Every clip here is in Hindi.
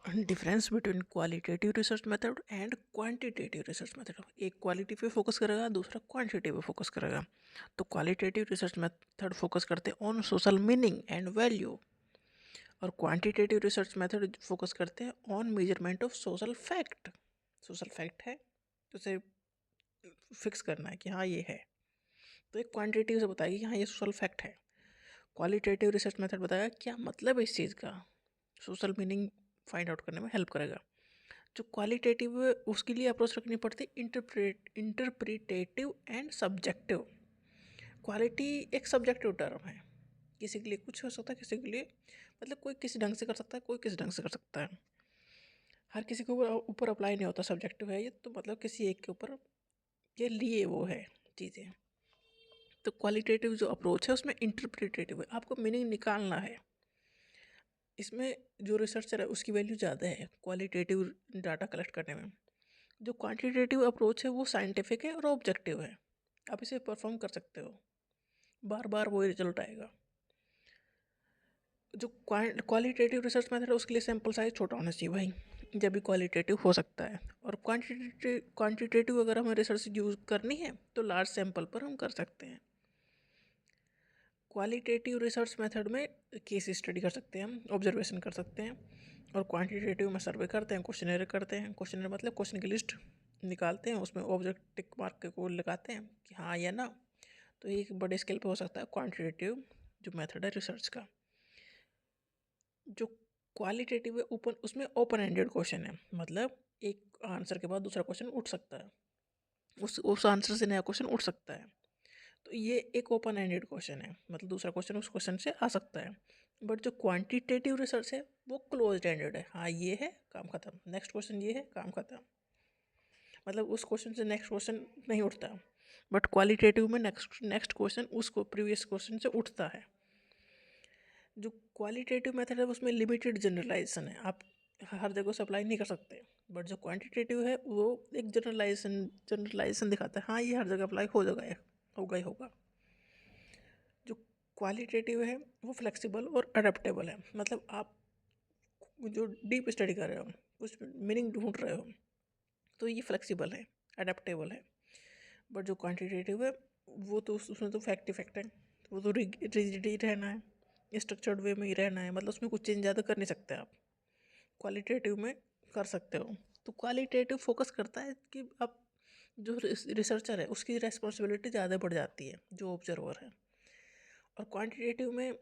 Difference between qualitative research method and quantitative research method. एक क्वालिटी पे फोकस करेगा, दूसरा क्वांटिटी पे फोकस करेगा। तो क्वालिटेटिव रिसर्च मेथड फोकस करते हैं on social meaning and value, और क्वांटिटेटिव रिसर्च मेथड फोकस करते हैं on measurement of social fact. Social fact है तो उसे फिक्स करना है कि हाँ ये है, तो एक क्वांटिटेटिव से बताएगी कि हाँ ये सोशल फैक्ट है। क्वालिटेटिव रिसर्च मेथड बताएगा क्या मतलब है इस चीज़ का, सोशल मीनिंग फाइंड आउट करने में हेल्प करेगा। जो क्वालिटेटिव है उसके लिए अप्रोच रखनी पड़ती है इंटरप्रिटेटिव एंड सब्जेक्टिव। क्वालिटी एक सब्जेक्टिव टर्म है, किसी के लिए कुछ हो सकता है, किसी के लिए मतलब कोई किसी ढंग से कर सकता है, कोई किसी ढंग से कर सकता है, हर किसी के ऊपर अप्लाई नहीं होता। सब्जेक्टिव है ये, तो मतलब किसी एक के ऊपर के लिए वो है चीज़ें। तो क्वालिटेटिव जो अप्रोच है उसमें इंटरप्रिटेटिव है, आपको मीनिंग निकालना है। इसमें जो रिसर्चर है उसकी वैल्यू ज़्यादा है क्वालिटेटिव डाटा कलेक्ट करने में। जो क्वांटिटेटिव अप्रोच है वो साइंटिफिक है और ऑब्जेक्टिव है, आप इसे परफॉर्म कर सकते हो, बार बार वही रिजल्ट आएगा। जो क्वालिटेटिव रिसर्च मेथड है उसके लिए सैंपल साइज छोटा होना चाहिए भाई, जब भी क्वालिटेटिव हो सकता है। और क्वांटिटेटिव अगर हमें रिसर्च यूज़ करनी है तो लार्ज सैंपल पर हम कर सकते हैं। क्वालिटेटिव रिसर्च मेथड में केस स्टडी कर सकते हैं, हम ऑब्जर्वेशन कर सकते हैं। और क्वांटिटेटिव में सर्वे करते हैं, क्वेश्चनर करते हैं। क्वेश्चनर मतलब क्वेश्चन की लिस्ट निकालते हैं, उसमें ऑब्जेक्ट टिक मार्क को लगाते हैं कि हाँ या ना। तो एक बड़े स्केल पे हो सकता है क्वांटिटेटिव जो मेथड है रिसर्च का। जो क्वालिटेटिव है ओपन, उसमें ओपन एंडेड क्वेश्चन है, मतलब एक आंसर के बाद दूसरा क्वेश्चन उठ सकता है, उस आंसर से नया क्वेश्चन उठ सकता है। तो ये एक ओपन एंडेड क्वेश्चन है, मतलब दूसरा क्वेश्चन उस क्वेश्चन से आ सकता है। बट जो क्वांटिटेटिव रिसर्च है वो क्लोज एंडेड है, हाँ ये है काम खत्म, नेक्स्ट क्वेश्चन ये है काम खत्म, मतलब उस क्वेश्चन से नेक्स्ट क्वेश्चन नहीं उठता। बट क्वालिटेटिव में नेक्स्ट नेक्स्ट क्वेश्चन उसको प्रीवियस क्वेश्चन से उठता है। जो क्वालिटेटिव मेथड है उसमें लिमिटेड जनरलाइजेशन है, आप हर जगह से अप्लाई नहीं कर सकते। बट जो क्वांटिटेटिव है वो एक जनरलाइजेशन दिखाता है, हाँ ये हर जगह अप्लाई हो जाएगा, होगा ही होगा। जो क्वालिटेटिव है वो फ्लेक्सिबल और अडेप्टेबल है, मतलब आप जो डीप स्टडी कर रहे हो, कुछ मीनिंग ढूंढ रहे हो, तो ये फ्लेक्सिबल है, अडेप्टेबल है। बट जो क्वांटिटेटिव है वो तो उसमें तो फैक्ट ही फैक्ट है, वो तो रिजिड ही रहना है, स्ट्रक्चर्ड वे में ही रहना है, मतलब उसमें कुछ चेंज ज़्यादा कर नहीं सकते आप। क्वालिटेटिव में कर सकते हो। तो क्वालिटेटिव फोकस करता है कि आप जो रिसर्चर है उसकी रेस्पॉन्सिबिलिटी ज़्यादा बढ़ जाती है जो ऑब्जर्वर है। और क्वांटिटेटिव में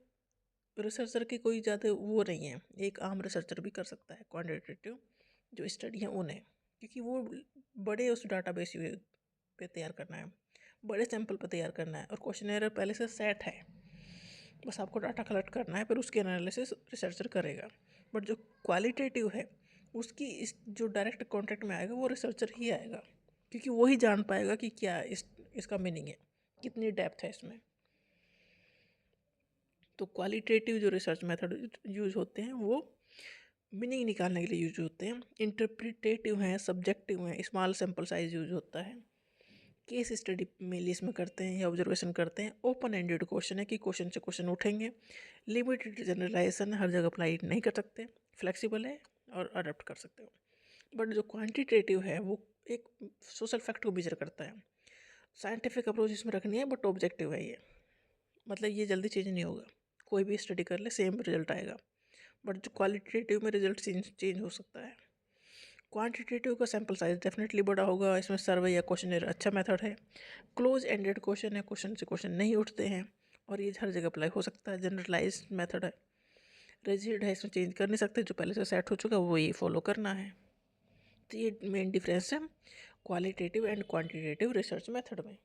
रिसर्चर की कोई ज़्यादा वो नहीं है, एक आम रिसर्चर भी कर सकता है क्वांटिटेटिव जो स्टडी है उन्हें, क्योंकि वो बड़े उस डाटाबेस पे तैयार करना है, बड़े सैंपल पर तैयार करना है, और क्वेश्चनेयर पहले से सेट है, बस आपको डाटा कलेक्ट करना है, फिर उसकी एनालिसिस रिसर्चर करेगा। बट जो क्वालिटेटिव है उसकी इस जो डायरेक्ट कॉन्टेक्ट में आएगा वो रिसर्चर ही आएगा, क्योंकि वो ही जान पाएगा कि क्या इसका मीनिंग है, कितनी डेप्थ है इसमें। तो क्वालिटेटिव जो रिसर्च मेथड यूज होते हैं वो मीनिंग निकालने के लिए यूज होते हैं। इंटरप्रिटेटिव हैं, सब्जेक्टिव हैं, स्मॉल सैंपल साइज यूज होता है। केस स्टडी मेनली इसमें करते हैं या ऑब्जर्वेशन करते हैं। ओपन एंडेड क्वेश्चन है कि क्वेश्चन से क्वेश्चन उठेंगे। लिमिटेड जनरलाइजेशन, हर जगह अप्लाई नहीं कर सकते, फ्लेक्सिबल है और अडप्ट कर सकते हो। बट जो क्वांटिटेटिव है वो एक सोशल फैक्ट को मेजर करता है। साइंटिफिक अप्रोच इसमें रखनी है बट ऑब्जेक्टिव है ये, मतलब ये जल्दी चेंज नहीं होगा, कोई भी स्टडी कर ले सेम रिजल्ट आएगा। बट जो क्वालिटेटिव में रिजल्ट चेंज हो सकता है। क्वांटिटेटिव का सैंपल साइज डेफिनेटली बड़ा होगा, इसमें सर्वे या क्वेश्चन अच्छा मेथड है। क्लोज एंडेड क्वेश्चन है, क्वेश्चन से क्वेश्चन नहीं उठते हैं, और ये हर जगह अप्लाई हो सकता है। जनरलाइज मेथड है, रिजिड है, इसमें चेंज कर नहीं सकते, जो पहले से सेट हो चुका है वो ये फॉलो करना है। तो ये मेन डिफरेंस है qualitative and quantitative research method में।